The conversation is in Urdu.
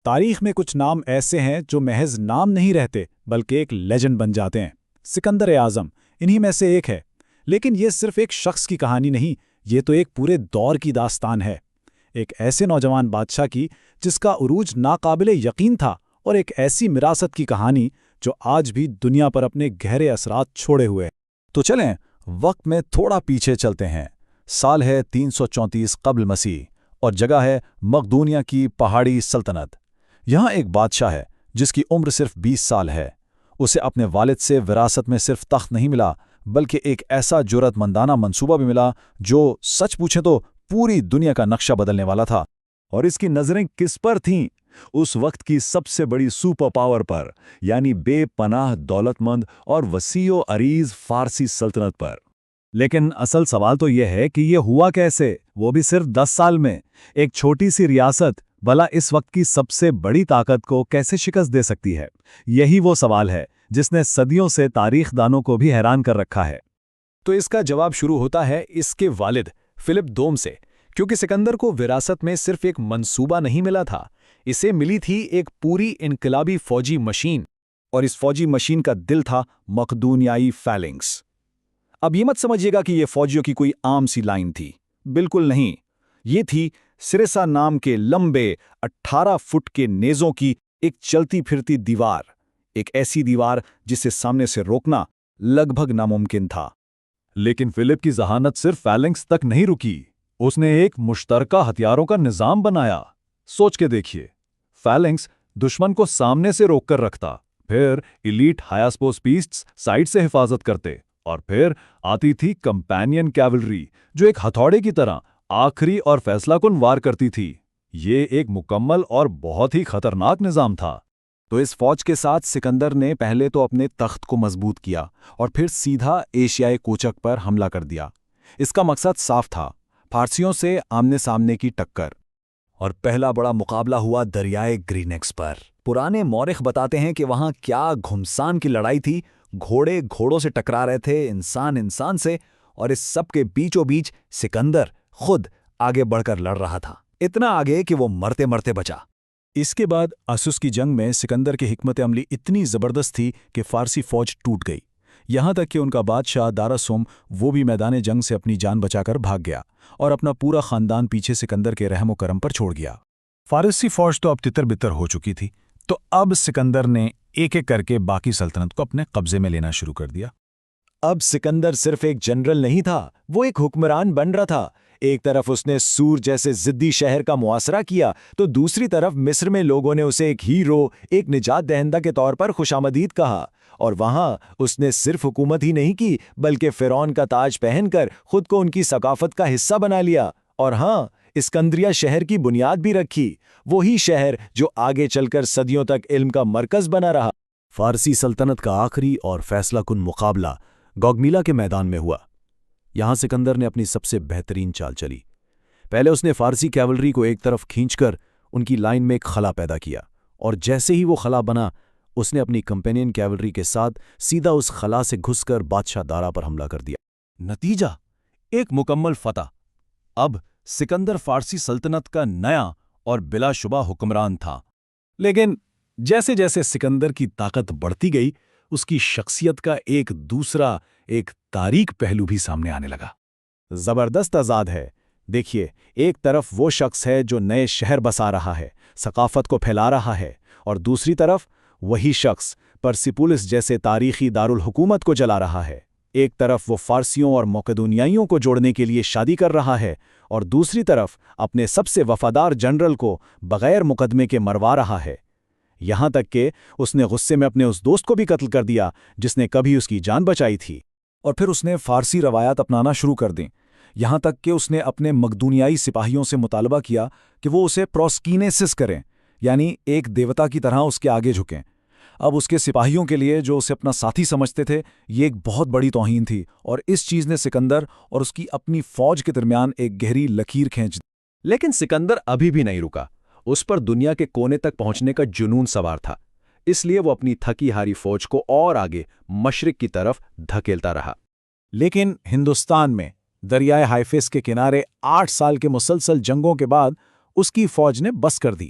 تاریخ میں کچھ نام ایسے ہیں جو محض نام نہیں رہتے بلکہ ایک لیجنڈ بن جاتے ہیں۔ سکندر اعظم انہی میں سے ایک ہے، لیکن یہ صرف ایک شخص کی کہانی نہیں، یہ تو ایک پورے دور کی داستان ہے، ایک ایسے نوجوان بادشاہ کی جس کا عروج ناقابل یقین تھا، اور ایک ایسی وراثت کی کہانی جو آج بھی دنیا پر اپنے گہرے اثرات چھوڑے ہوئے۔ تو چلیں وقت میں تھوڑا پیچھے چلتے ہیں۔ سال ہے 334 قبل مسیح اور جگہ ہے مقدونیہ کی پہاڑی سلطنت۔ یہاں ایک بادشاہ ہے جس کی عمر صرف 20 سال ہے۔ اسے اپنے والد سے وراثت میں صرف تخت نہیں ملا بلکہ ایک ایسا جرأت مندانہ منصوبہ بھی ملا جو سچ پوچھیں تو پوری دنیا کا نقشہ بدلنے والا تھا۔ اور اس کی نظریں کس پر تھیں؟ اس وقت کی سب سے بڑی سپر پاور پر، یعنی بے پناہ دولت مند اور وسیع و عریض فارسی سلطنت پر۔ لیکن اصل سوال تو یہ ہے کہ یہ ہوا کیسے، وہ بھی صرف 10 سال میں؟ ایک چھوٹی سی ریاست بھلا اس وقت کی سب سے بڑی طاقت کو کیسے شکست دے سکتی ہے؟ یہی وہ سوال ہے جس نے صدیوں سے تاریخ دانوں کو بھی حیران کر رکھا ہے۔ تو اس کا جواب شروع ہوتا ہے اس کے والد فلپ دوم سے، کیونکہ سکندر کو وراثت میں صرف ایک منصوبہ نہیں ملا تھا، اسے ملی تھی ایک پوری انقلابی فوجی مشین، اور اس فوجی مشین کا دل تھا مقدونیائی فیلنکس۔ اب یہ مت سمجھیے گا کہ یہ فوجیوں کی کوئی عام سی لائن تھی، بالکل نہیں، یہ تھی سرسا نام کے لمبے 18 فٹ کے نیزوں کی ایک چلتی پھرتی دیوار، ایک ایسی دیوار جسے سامنے سے روکنا لگ بھگ ناممکن تھا۔ لیکن فلپ کی ذہانت صرف فیلنکس تک نہیں رکی، اس نے ایک مشترکہ ہتھیاروں کا نظام بنایا۔ سوچ کے دیکھیے، فیلنکس دشمن کو سامنے سے روک کر رکھتا، پھر ایلیٹ ہیاسپوس پیسٹس سائڈ سے حفاظت کرتے، اور پھر آتی تھی کمپینین کیولری جو ایک ہتھوڑے کی طرح آخری اور فیصلہ کن وار کرتی تھی۔ یہ ایک مکمل اور بہت ہی خطرناک نظام تھا۔ تو اس فوج کے ساتھ سکندر نے پہلے تو اپنے تخت کو مضبوط کیا اور پھر سیدھا ایشیائی کوچک پر حملہ کر دیا۔ اس کا مقصد صاف تھا، فارسیوں سے آمنے سامنے کی ٹکر۔ اور پہلا بڑا مقابلہ ہوا دریائے گرینکس پر۔ پرانے مورخ بتاتے ہیں کہ وہاں کیا گھمسان کی لڑائی تھی، گھوڑے گھوڑوں سے ٹکرا رہے تھے، انسان انسان سے، اور اس سب کے بیچوں بیچ سکندر خود آگے بڑھ کر لڑ رہا تھا، اتنا آگے کہ وہ مرتے مرتے بچا۔ اس کے بعد اسس کی جنگ میں سکندر کی حکمت عملی اتنی زبردست تھی کہ فارسی فوج ٹوٹ گئی، یہاں تک کہ ان کا بادشاہ داراسوم وہ بھی میدان جنگ سے اپنی جان بچا کر بھاگ گیا اور اپنا پورا خاندان پیچھے سکندر کے رحم و کرم پر چھوڑ گیا۔ فارسی فوج تو اب تتر بتر ہو چکی تھی، تو اب سکندر نے ایک ایک کر کے باقی سلطنت کو اپنے قبضے میں لینا شروع کر دیا۔ اب سکندر صرف ایک جنرل نہیں تھا، وہ ایک حکمران بن رہا تھا۔ ایک طرف اس نے سور جیسے ضدی شہر کا محاصرہ کیا، تو دوسری طرف مصر میں لوگوں نے اسے ایک ہیرو، ایک نجات دہندہ کے طور پر خوشامدید کہا، اور وہاں اس نے صرف حکومت ہی نہیں کی بلکہ فرعون کا تاج پہن کر خود کو ان کی ثقافت کا حصہ بنا لیا، اور ہاں، اسکندریہ شہر کی بنیاد بھی رکھی، وہی شہر جو آگے چل کر صدیوں تک علم کا مرکز بنا رہا۔ فارسی سلطنت کا آخری اور فیصلہ کن مقابلہ گوگمیلا کے میدان میں ہوا۔ یہاں سکندر نے اپنی سب سے بہترین چال چلی۔ پہلے اس نے فارسی کیولری کو ایک طرف کھینچ کر ان کی لائن میں ایک خلا پیدا کیا، اور جیسے ہی وہ خلا بنا، اس نے اپنی کمپینین کیولری کے ساتھ سیدھا اس خلا سے گھس کر بادشاہ دارا پر حملہ کر دیا۔ نتیجہ ایک مکمل فتح۔ اب سکندر فارسی سلطنت کا نیا اور بلا شبہ حکمران تھا۔ لیکن جیسے جیسے سکندر کی طاقت بڑھتی گئی، اس کی شخصیت کا ایک دوسرا، ایک تاریک پہلو بھی سامنے آنے لگا۔ زبردست تضاد ہے۔ دیکھیے، ایک طرف وہ شخص ہے جو نئے شہر بسا رہا ہے، ثقافت کو پھیلا رہا ہے، اور دوسری طرف وہی شخص پرسیپولس جیسے تاریخی دارالحکومت کو جلا رہا ہے۔ ایک طرف وہ فارسیوں اور مقدونیائیوں کو جوڑنے کے لیے شادی کر رہا ہے، اور دوسری طرف اپنے سب سے وفادار جنرل کو بغیر مقدمے کے مروا رہا ہے، یہاں تک کہ اس نے غصے میں اپنے اس دوست کو بھی قتل کر دیا جس نے کبھی اس کی جان بچائی تھی۔ اور پھر اس نے فارسی روایات اپنانا شروع کر دیں، یہاں تک کہ اس نے اپنے مقدونیائی سپاہیوں سے مطالبہ کیا کہ وہ اسے پروسکینیسس کریں، یعنی ایک دیوتا کی طرح اس کے آگے جھکیں۔ اب اس کے سپاہیوں کے لیے جو اسے اپنا ساتھی سمجھتے تھے، یہ ایک بہت بڑی توہین تھی، اور اس چیز نے سکندر اور اس کی اپنی فوج کے درمیان ایک گہری لکیر کھینچ دی۔ لیکن سکندر ابھی بھی نہیں رکا، اس پر دنیا کے کونے تک پہنچنے کا جنون سوار تھا، اس لیے وہ اپنی تھکی ہاری فوج کو اور آگے مشرق کی طرف دھکیلتا رہا۔ لیکن ہندوستان میں دریائے ہائفس کے کنارے 8 سال کے مسلسل جنگوں کے بعد اس کی فوج نے بس کر دی۔